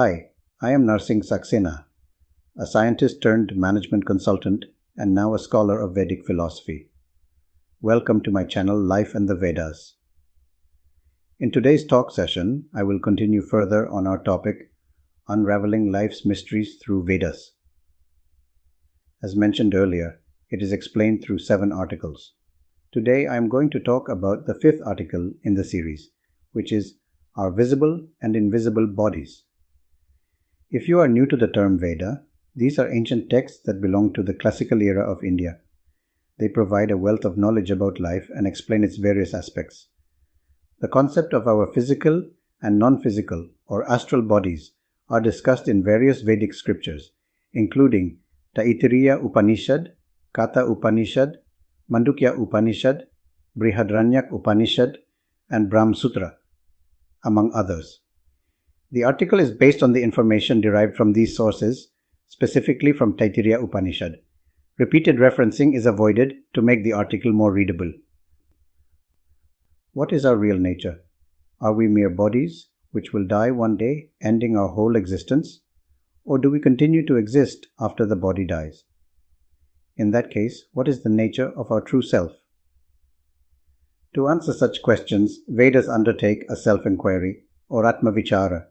Hi, I am Narsingh Saxena, a scientist turned management consultant and now a scholar of Vedic philosophy. Welcome to my channel Life and the Vedas. In today's talk session, I will continue further on our topic, Unraveling Life's Mysteries through Vedas. As mentioned earlier, it is explained through 7 articles. Today I am going to talk about the 5th article in the series, which is our visible and invisible bodies. If you are new to the term Veda, these are ancient texts that belong to the classical era of India. They provide a wealth of knowledge about life and explain its various aspects. The concept of our physical and non-physical or astral bodies are discussed in various Vedic scriptures, including Taittiriya Upanishad, Katha Upanishad, Mandukya Upanishad, Brihadraranyaka Upanishad, and Brahma Sutra, among others. The article is based on the information derived from these sources, specifically from Taittiriya Upanishad. Repeated referencing is avoided to make the article more readable. What is our real nature? Are we mere bodies, which will die one day, ending our whole existence? Or do we continue to exist after the body dies? In that case, what is the nature of our true self? To answer such questions, Vedas undertake a self-inquiry, or Atma-vichara.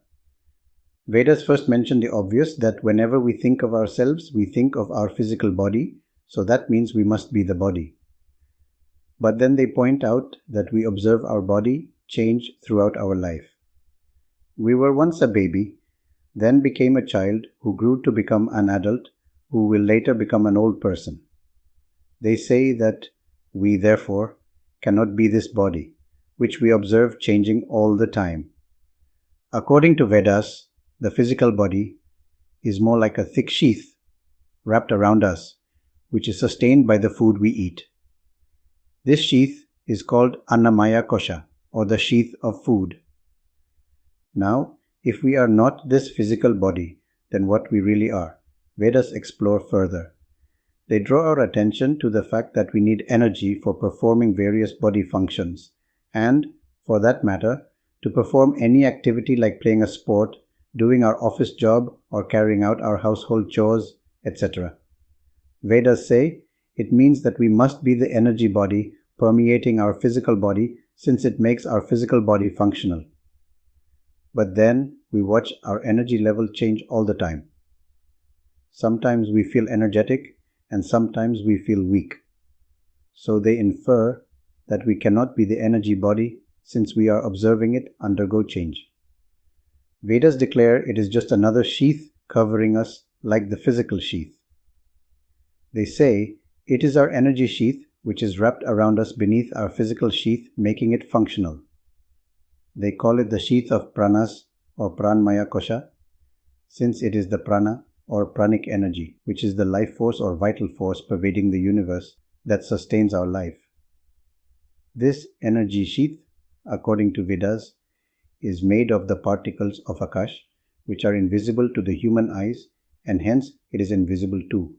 Vedas first mention the obvious that whenever we think of ourselves, we think of our physical body, so that means we must be the body. But then they point out that we observe our body change throughout our life. We were once a baby, then became a child who grew to become an adult, who will later become an old person. They say that we, therefore, cannot be this body, which we observe changing all the time. According to Vedas, the physical body is more like a thick sheath wrapped around us, which is sustained by the food we eat. This sheath is called annamaya kosha, or the sheath of food. Now, if we are not this physical body, then what we really are, Vedas explore further. They draw our attention to the fact that we need energy for performing various body functions, and, for that matter, to perform any activity like playing a sport, doing our office job, or carrying out our household chores, etc. Vedas say it means that we must be the energy body permeating our physical body, since it makes our physical body functional. But then we watch our energy level change all the time. Sometimes we feel energetic and sometimes we feel weak. So they infer that we cannot be the energy body since we are observing it undergo change. Vedas declare it is just another sheath covering us like the physical sheath. They say it is our energy sheath which is wrapped around us beneath our physical sheath, making it functional. They call it the sheath of pranas or pranmaya kosha, since it is the prana or pranic energy, which is the life force or vital force pervading the universe that sustains our life. This energy sheath, according to Vedas, is made of the particles of Akash, which are invisible to the human eyes, and hence it is invisible too.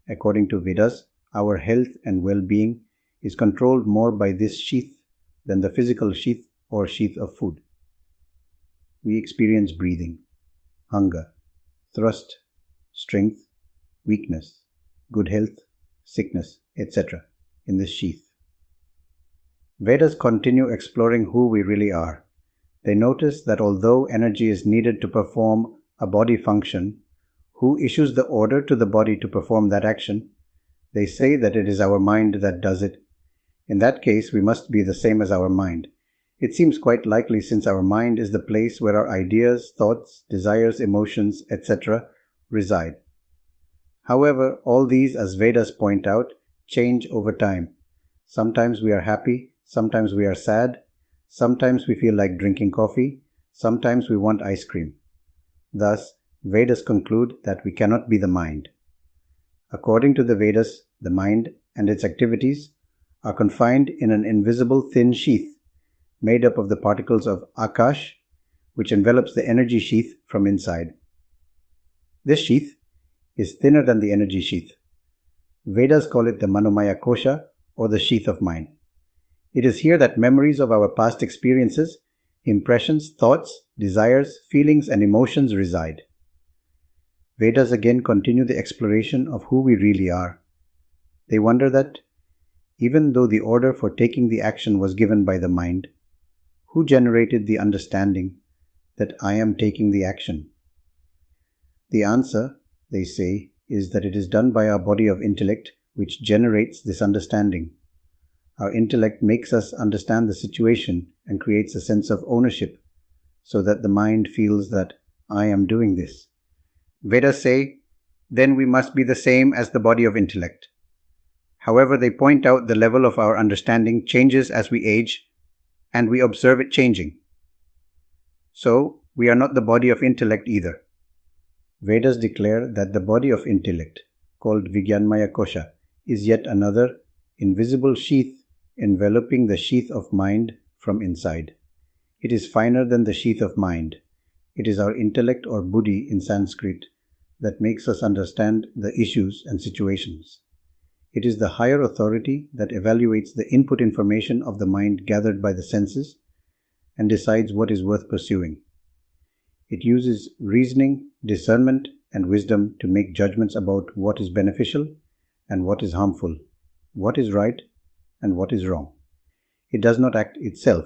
According to Vedas, our health and well-being is controlled more by this sheath than the physical sheath or sheath of food. We experience breathing, hunger, thirst, strength, weakness, good health, sickness, etc. in this sheath. Vedas continue exploring who we really are. They notice that although energy is needed to perform a body function, who issues the order to the body to perform that action? They say that it is our mind that does it. In that case, we must be the same as our mind. It seems quite likely since our mind is the place where our ideas, thoughts, desires, emotions, etc. reside. However, all these, as Vedas point out, change over time. Sometimes we are happy, sometimes we are sad, sometimes we feel like drinking coffee, sometimes we want ice cream. Thus, Vedas conclude that we cannot be the mind. According to the Vedas, the mind and its activities are confined in an invisible thin sheath made up of the particles of Akash, which envelops the energy sheath from inside. This sheath is thinner than the energy sheath. Vedas call it the Manomaya Kosha, or the sheath of mind. It is here that memories of our past experiences, Impressions, thoughts, desires, feelings, and emotions reside. Vedas again continue the exploration of who we really are. They wonder that, even though the order for taking the action was given by the mind, who generated the understanding that I am taking the action? The answer, they say, is that it is done by our body of intellect, which generates this understanding. Our intellect makes us understand the situation and creates a sense of ownership, so that the mind feels that I am doing this. Vedas say, then we must be the same as the body of intellect. However, they point out the level of our understanding changes as we age, and we observe it changing. So, we are not the body of intellect either. Vedas declare that the body of intellect, called Vijnanmaya Kosha, is yet another invisible sheath enveloping the sheath of mind from inside. It is finer than the sheath of mind. It is our intellect or buddhi in Sanskrit that makes us understand the issues and situations. It is the higher authority that evaluates the input information of the mind gathered by the senses and decides what is worth pursuing. It uses reasoning, discernment, and wisdom to make judgments about what is beneficial and what is harmful, what is right and what is wrong. It does not act itself,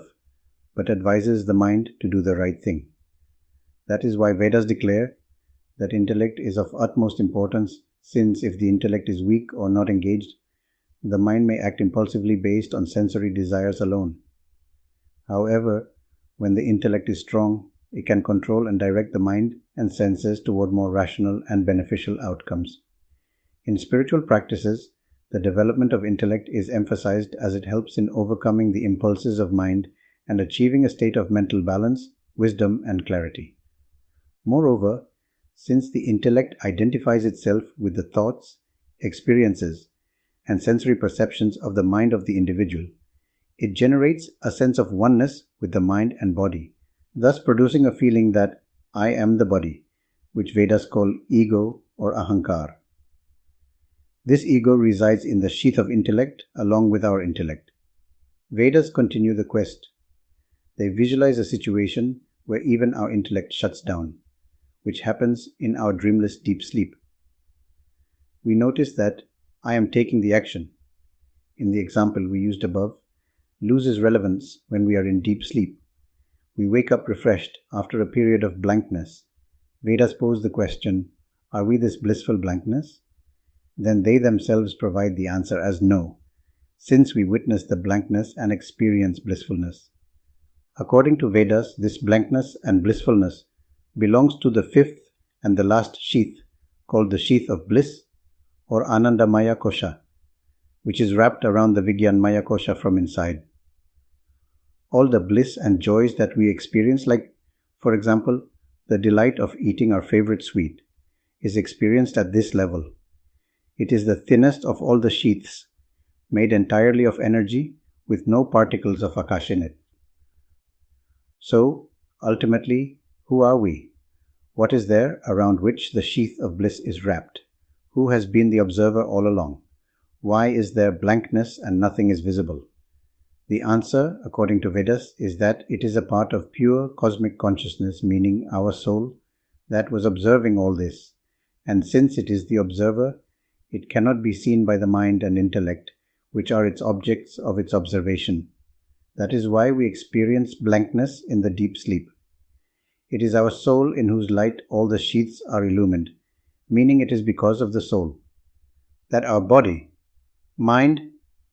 but advises the mind to do the right thing. That is why Vedas declare that intellect is of utmost importance, since if the intellect is weak or not engaged, the mind may act impulsively based on sensory desires alone. However, when the intellect is strong, it can control and direct the mind and senses toward more rational and beneficial outcomes. In spiritual practices, the development of intellect is emphasized as it helps in overcoming the impulses of mind and achieving a state of mental balance, wisdom, and clarity. Moreover, since the intellect identifies itself with the thoughts, experiences, and sensory perceptions of the mind of the individual, it generates a sense of oneness with the mind and body, thus producing a feeling that I am the body, which Vedas call ego or ahankar. This ego resides in the sheath of intellect along with our intellect. Vedas continue the quest. They visualize a situation where even our intellect shuts down, which happens in our dreamless deep sleep. We notice that I am taking the action, in the example we used above, loses relevance when we are in deep sleep. We wake up refreshed after a period of blankness. Vedas pose the question, are we this blissful blankness? Then they themselves provide the answer as no, since we witness the blankness and experience blissfulness. According to Vedas, this blankness and blissfulness belongs to the fifth and the last sheath, called the sheath of bliss or Anandamaya Kosha, which is wrapped around the Vijnanmaya Kosha from inside. All the bliss and joys that we experience, like, for example, the delight of eating our favorite sweet, is experienced at this level. It is the thinnest of all the sheaths, made entirely of energy with no particles of akash in it. So, ultimately, who are we? What is there around which the sheath of bliss is wrapped? Who has been the observer all along? Why is there blankness and nothing is visible? The answer, according to Vedas, is that it is a part of pure cosmic consciousness, meaning our soul, that was observing all this. And since it is the observer, it cannot be seen by the mind and intellect, which are its objects of its observation. That is why we experience blankness in the deep sleep. It is our soul in whose light all the sheaths are illumined, meaning it is because of the soul that our body, mind,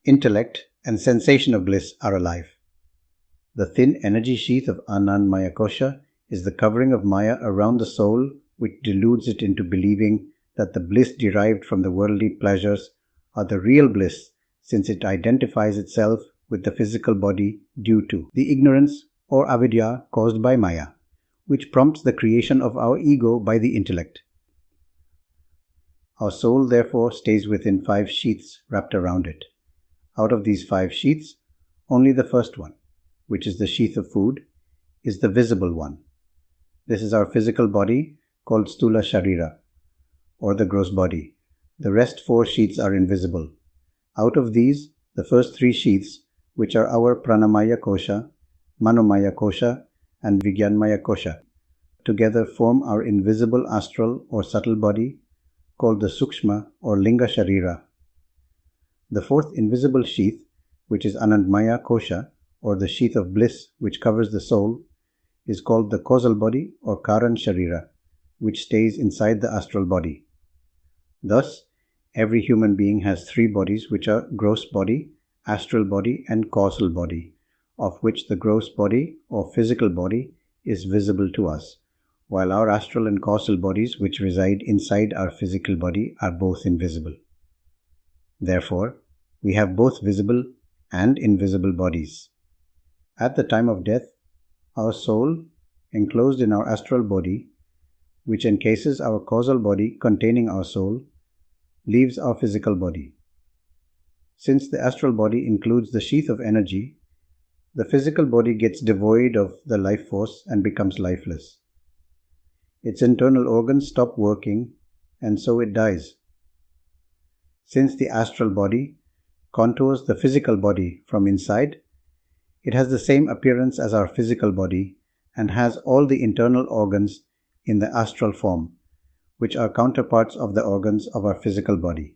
intellect, and sensation of bliss are alive. The thin energy sheath of Anandmaya Kosha is the covering of Maya around the soul, which deludes it into believing that the bliss derived from the worldly pleasures are the real bliss, since it identifies itself with the physical body due to the ignorance or avidya caused by Maya, which prompts the creation of our ego by the intellect. Our soul therefore stays within 5 sheaths wrapped around it. Out of these 5 sheaths, only the first one, which is the sheath of food, is the visible one. This is our physical body called Stula Sharira, or the gross body. The rest 4 sheaths are invisible. Out of these, the first 3 sheaths, which are our Pranamaya Kosha, Manomaya Kosha, and Vijnanmaya Kosha together form our invisible astral or subtle body called the Sukshma or Linga Sharira. The fourth invisible sheath, which is Anandmaya Kosha or the sheath of bliss which covers the soul, is called the causal body or Karan Sharira, which stays inside the astral body. Thus, every human being has three bodies, which are gross body, astral body and causal body, of which the gross body or physical body is visible to us, while our astral and causal bodies, which reside inside our physical body, are both invisible. Therefore, we have both visible and invisible bodies. At the time of death, our soul, enclosed in our astral body, which encases our causal body containing our soul, leaves our physical body. Since the astral body includes the sheath of energy, the physical body gets devoid of the life force and becomes lifeless. Its internal organs stop working, and so it dies. Since the astral body contours the physical body from inside, it has the same appearance as our physical body and has all the internal organs in the astral form, which are counterparts of the organs of our physical body.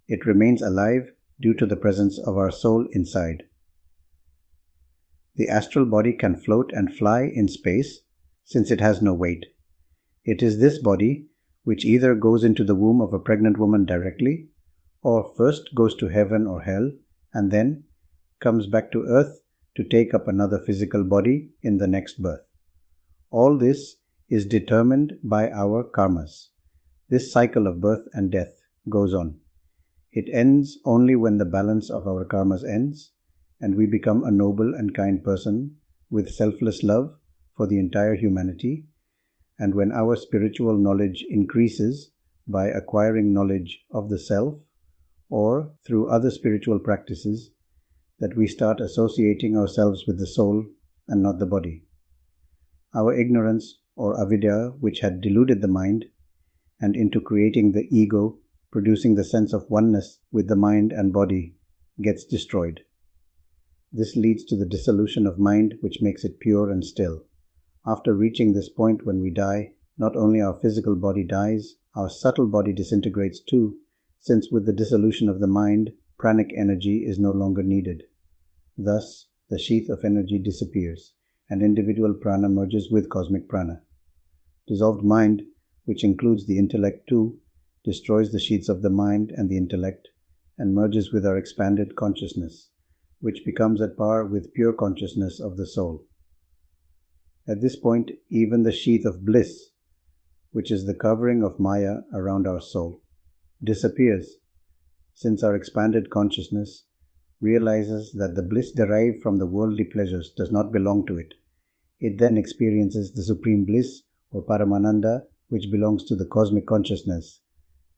It remains alive due to the presence of our soul inside. The astral body can float and fly in space since it has no weight. It is this body which either goes into the womb of a pregnant woman directly, or first goes to heaven or hell and then comes back to earth to take up another physical body in the next birth. All this is determined by our karmas. This cycle of birth and death goes on. It ends only when the balance of our karmas ends and we become a noble and kind person with selfless love for the entire humanity, and when our spiritual knowledge increases by acquiring knowledge of the self or through other spiritual practices, that we start associating ourselves with the soul and not the body. Our ignorance or avidya, which had deluded the mind and into creating the ego, producing the sense of oneness with the mind and body, gets destroyed. This leads to the dissolution of mind, which makes it pure and still. After reaching this point when we die, not only our physical body dies, our subtle body disintegrates too, since with the dissolution of the mind, pranic energy is no longer needed. Thus, the sheath of energy disappears, and individual prana merges with cosmic prana. Dissolved mind, which includes the intellect too, destroys the sheaths of the mind and the intellect, and merges with our expanded consciousness, which becomes at par with pure consciousness of the soul. At this point, even the sheath of bliss, which is the covering of Maya around our soul, disappears, since our expanded consciousness realizes that the bliss derived from the worldly pleasures does not belong to it. It then experiences the supreme bliss or Paramananda, which belongs to the cosmic consciousness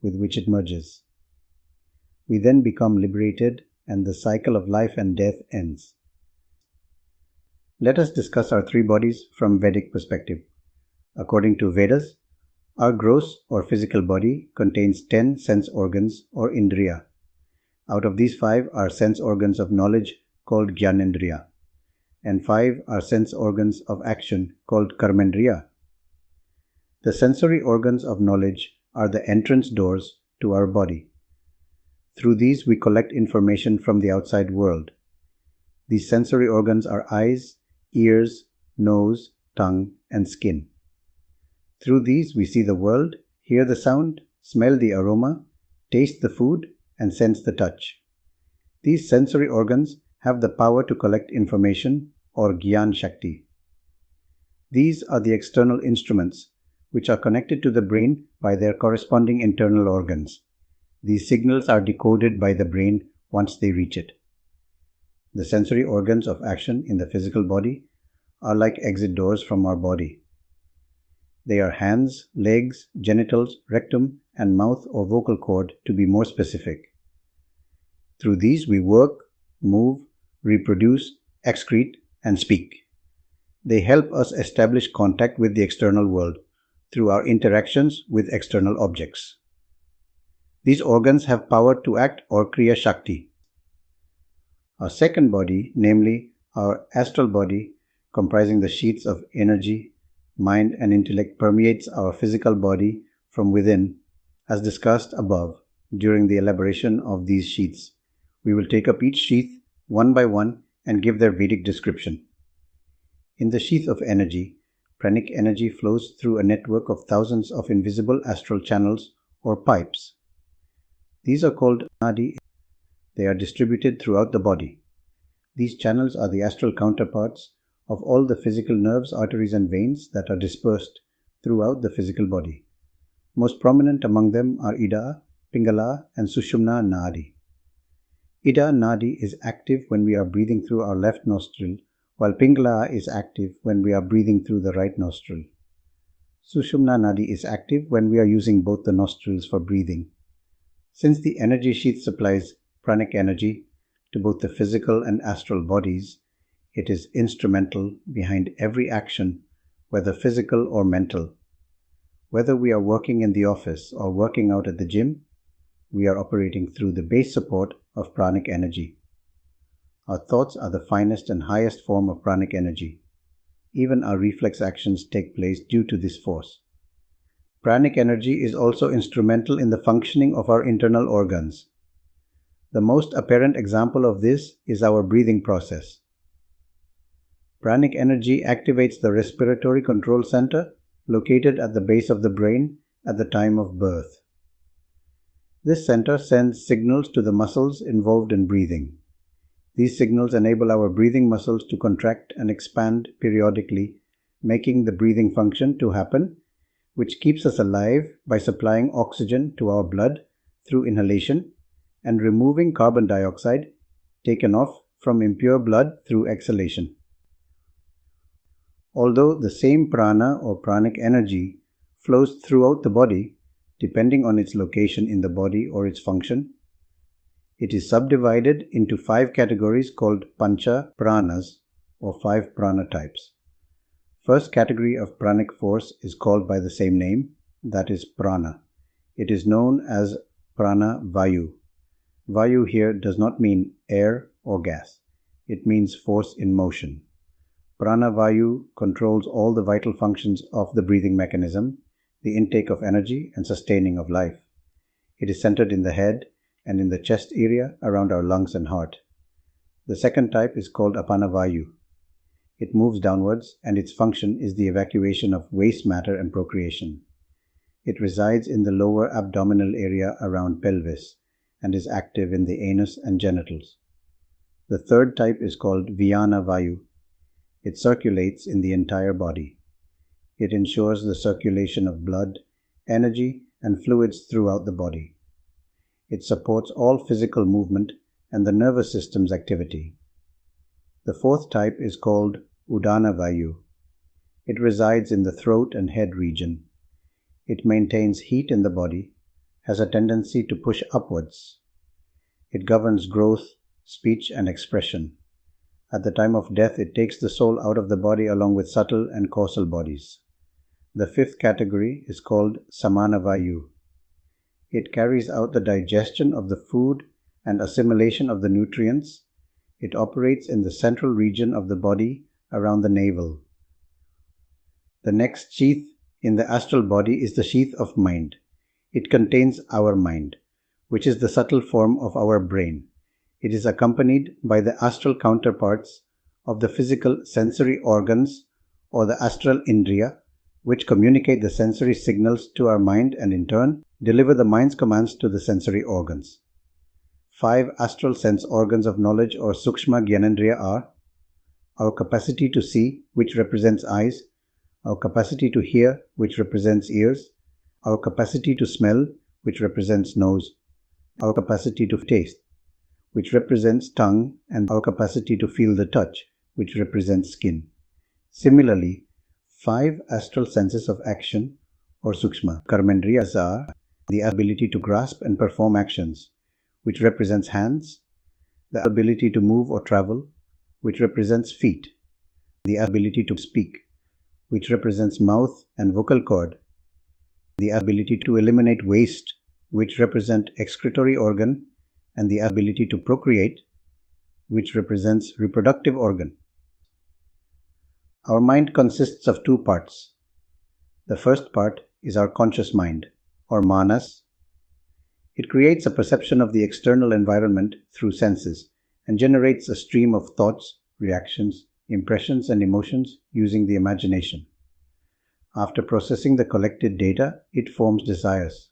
with which it merges. We then become liberated and the cycle of life and death ends. Let us discuss our three bodies from Vedic perspective. According to Vedas, our gross or physical body contains 10 sense organs or indriya. Out of these 5 are sense organs of knowledge called Jnanendriya, and 5 are sense organs of action called Karmendriya. The sensory organs of knowledge are the entrance doors to our body. Through these we collect information from the outside world. These sensory organs are eyes, ears, nose, tongue, and skin. Through these we see the world, hear the sound, smell the aroma, taste the food, and sense the touch. These sensory organs have the power to collect information or Gyan Shakti. These are the external instruments which are connected to the brain by their corresponding internal organs. These signals are decoded by the brain once they reach it. The sensory organs of action in the physical body are like exit doors from our body. They are hands, legs, genitals, rectum, and mouth or vocal cord to be more specific. Through these we work, move, reproduce, excrete, and speak. They help us establish contact with the external world through our interactions with external objects. These organs have power to act or Kriya Shakti. Our second body, namely our astral body, comprising the sheaths of energy, mind, and intellect, permeates our physical body from within, as discussed above during the elaboration of these sheaths. We will take up each sheath one by one and give their Vedic description. In the sheath of energy, pranic energy flows through a network of thousands of invisible astral channels or pipes. These are called nadi. They are distributed throughout the body. These channels are the astral counterparts of all the physical nerves, arteries, and veins that are dispersed throughout the physical body. Most prominent among them are Ida, Pingala, and Sushumna Nadi. Ida Nadi is active when we are breathing through our left nostril, while Pingala is active when we are breathing through the right nostril. Sushumna Nadi is active when we are using both the nostrils for breathing. Since the energy sheath supplies pranic energy to both the physical and astral bodies, it is instrumental behind every action, whether physical or mental. Whether we are working in the office or working out at the gym, we are operating through the base support of pranic energy. Our thoughts are the finest and highest form of pranic energy. Even our reflex actions take place due to this force. Pranic energy is also instrumental in the functioning of our internal organs. The most apparent example of this is our breathing process. Pranic energy activates the respiratory control center located at the base of the brain at the time of birth. This center sends signals to the muscles involved in breathing. These signals enable our breathing muscles to contract and expand periodically, making the breathing function to happen, which keeps us alive by supplying oxygen to our blood through inhalation and removing carbon dioxide taken off from impure blood through exhalation. Although the same prana or pranic energy flows throughout the body, depending on its location in the body or its function, it is subdivided into 5 categories called pancha pranas or 5 prana types. First category of pranic force is called by the same name, that is prana. It is known as prana vayu. Vayu here does not mean air or gas. It means force in motion. Prana vayu controls all the vital functions of the breathing mechanism, the intake of energy and sustaining of life. It is centered in the head and in the chest area around our lungs and heart. The second type is called apana vayu. It moves downwards and its function is the evacuation of waste matter and procreation. It resides in the lower abdominal area around pelvis and is active in the anus and genitals. The third type is called vyana vayu. It circulates in the entire body. It ensures the circulation of blood, energy, and fluids throughout the body. It supports all physical movement and the nervous system's activity. The fourth type is called udana vayu. It resides in the throat and head region. It maintains heat in the body, has a tendency to push upwards. It governs growth, speech, and expression. At the time of death, it takes the soul out of the body along with subtle and causal bodies. The fifth category is called samana vayu. It carries out the digestion of the food and assimilation of the nutrients. It operates in the central region of the body around the navel. The next sheath in the astral body is the sheath of mind. It contains our mind, which is the subtle form of our brain. It is accompanied by the astral counterparts of the physical sensory organs or the astral indriya, which communicate the sensory signals to our mind and in turn deliver the mind's commands to the sensory organs. 5 astral sense organs of knowledge or sukshma gyanendriya are our capacity to see, which represents eyes, our capacity to hear, which represents ears, our capacity to smell, which represents nose, our capacity to taste, which represents tongue, and our capacity to feel the touch, which represents skin. Similarly, 5 astral senses of action or sukshma karmendriyas are the ability to grasp and perform actions, which represents hands, the ability to move or travel, which represents feet, the ability to speak, which represents mouth and vocal cord, the ability to eliminate waste, which represent excretory organ, and the ability to procreate, which represents reproductive organ. Our mind consists of two parts. The first part is our conscious mind, or manas. It creates a perception of the external environment through senses and generates a stream of thoughts, reactions, impressions, and emotions using the imagination. After processing the collected data, it forms desires.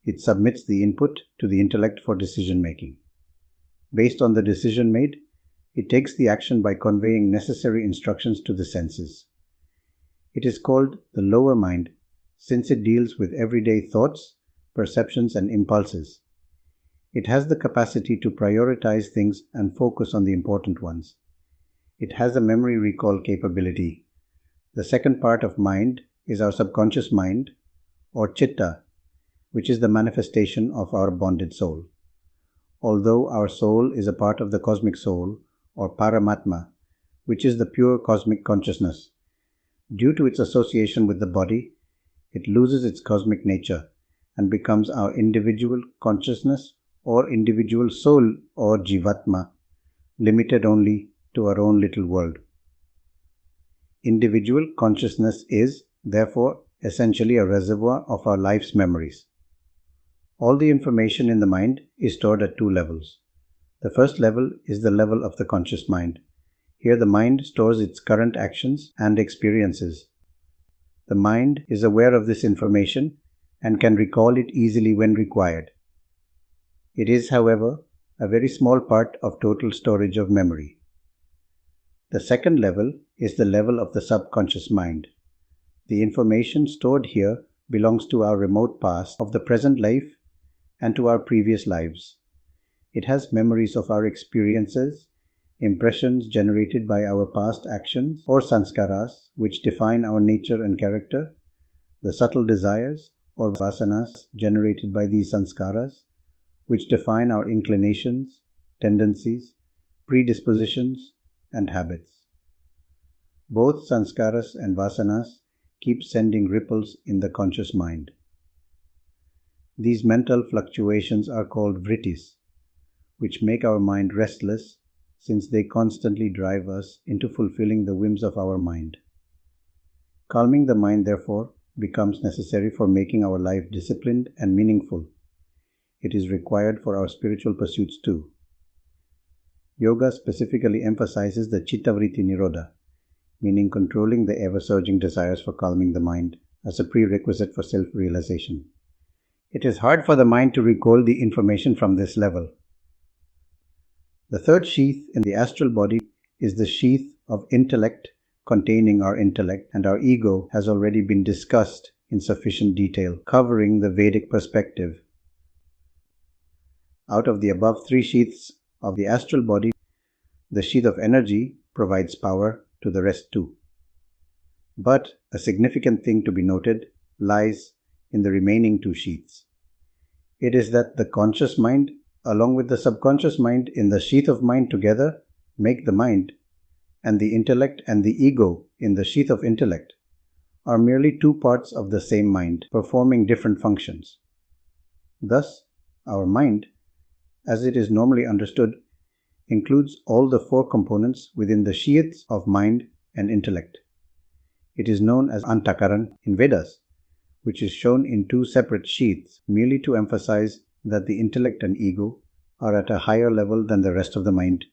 It submits the input to the intellect for decision making. Based on the decision made, it takes the action by conveying necessary instructions to the senses. It is called the lower mind since it deals with everyday thoughts, perceptions, and impulses. It has the capacity to prioritize things and focus on the important ones. It has a memory recall capability. The second part of mind is our subconscious mind, or chitta, which is the manifestation of our bonded soul. Although our soul is a part of the cosmic soul, or Paramatma, which is the pure cosmic consciousness, due to its association with the body, it loses its cosmic nature and becomes our individual consciousness or individual soul or jivatma, limited only to our own little world. Individual consciousness is, therefore, essentially a reservoir of our life's memories. All the information in the mind is stored at two levels. The first level is the level of the conscious mind. Here the mind stores its current actions and experiences. The mind is aware of this information and can recall it easily when required. It is, however, a very small part of total storage of memory. The second level is the level of the subconscious mind. The information stored here belongs to our remote past, of the present life, and to our previous lives. It has memories of our experiences, impressions generated by our past actions or sanskaras, which define our nature and character, the subtle desires or vasanas generated by these sanskaras, which define our inclinations, tendencies, predispositions, and habits. Both sanskaras and vasanas keep sending ripples in the conscious mind. These mental fluctuations are called vrittis, which make our mind restless since they constantly drive us into fulfilling the whims of our mind. Calming the mind, therefore, becomes necessary for making our life disciplined and meaningful. It is required for our spiritual pursuits too. Yoga specifically emphasizes the chittavritti nirodha, meaning controlling the ever-surging desires for calming the mind as a prerequisite for self-realization. It is hard for the mind to recall the information from this level. The third sheath in the astral body is the sheath of intellect containing our intellect, and our ego has already been discussed in sufficient detail, covering the Vedic perspective. Out of the above three sheaths of the astral body, the sheath of energy provides power to the rest too. But a significant thing to be noted lies in the remaining two sheaths. It is that the conscious mind, along with the subconscious mind in the sheath of mind together, make the mind, and the intellect and the ego in the sheath of intellect are merely two parts of the same mind, performing different functions. Thus, our mind, as it is normally understood, includes all the four components within the sheaths of mind and intellect. It is known as antakaran in Vedas, which is shown in two separate sheaths merely to emphasize that the intellect and ego are at a higher level than the rest of the mind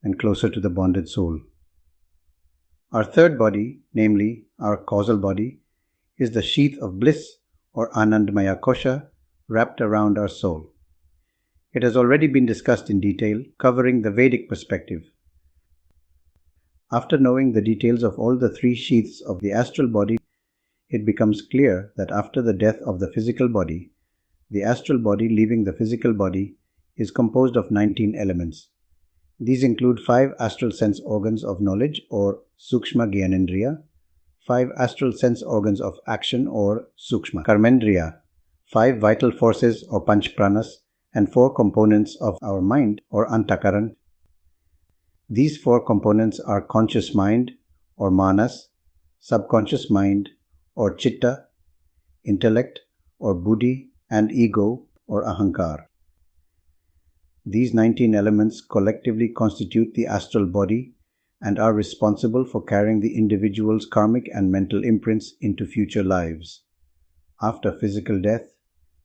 and closer to the bonded soul. Our third body, namely our causal body, is the sheath of bliss or Anandamaya kosha wrapped around our soul. It has already been discussed in detail, covering the Vedic perspective. After knowing the details of all the three sheaths of the astral body, it becomes clear that after the death of the physical body, the astral body leaving the physical body is composed of 19 elements. These include 5 astral sense organs of knowledge or sukshma gyanendriya, 5 astral sense organs of action or sukshma karmendriya, 5 vital forces or panch pranas, and 4 components of our mind or antakaran. These 4 components are conscious mind or manas, subconscious mind or chitta, intellect or buddhi, and ego or ahankar. These 19 elements collectively constitute the astral body and are responsible for carrying the individual's karmic and mental imprints into future lives. After physical death,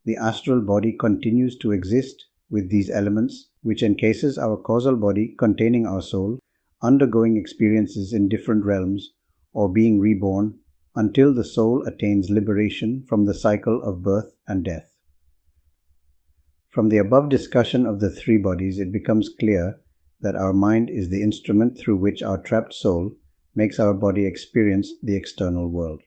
the astral body continues to exist with these elements, which encases our causal body containing our soul, undergoing experiences in different realms or being reborn until the soul attains liberation from the cycle of birth and death. From the above discussion of the three bodies, it becomes clear that our mind is the instrument through which our trapped soul makes our body experience the external world.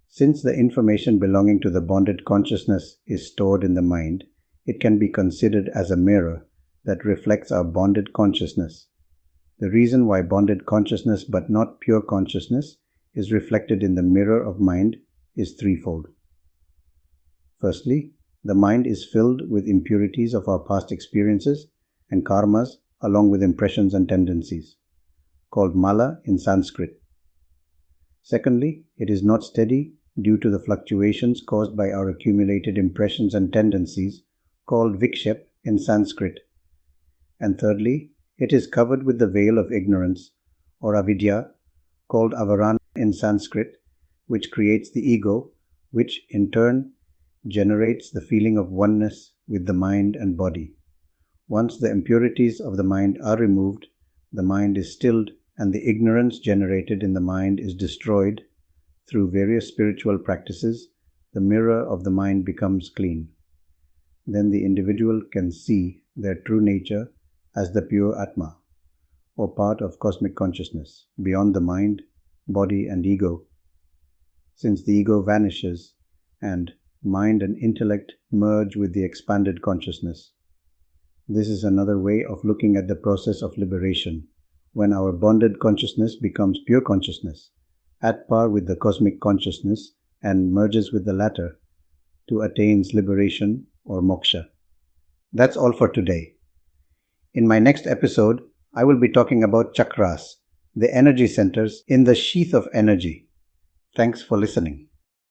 Since the information belonging to the bonded consciousness is stored in the mind, it can be considered as a mirror that reflects our bonded consciousness. The reason why bonded consciousness but not pure consciousness is reflected in the mirror of mind is threefold. Firstly, the mind is filled with impurities of our past experiences and karmas along with impressions and tendencies, called mala in Sanskrit. Secondly, it is not steady due to the fluctuations caused by our accumulated impressions and tendencies, called vikshep in Sanskrit. And thirdly, it is covered with the veil of ignorance, or avidya, called avarana in Sanskrit, which creates the ego, which in turn generates the feeling of oneness with the mind and body. Once the impurities of the mind are removed, the mind is stilled and the ignorance generated in the mind is destroyed. Through various spiritual practices, the mirror of the mind becomes clean. Then the individual can see their true nature as the pure Atma, or part of cosmic consciousness, beyond the mind, body and ego. Since the ego vanishes and mind and intellect merge with the expanded consciousness. This is another way of looking at the process of liberation, when our bonded consciousness becomes pure consciousness, at par with the cosmic consciousness and merges with the latter to attain liberation or moksha. That's all for today. In my next episode, I will be talking about chakras, the energy centers in the sheath of energy. Thanks for listening.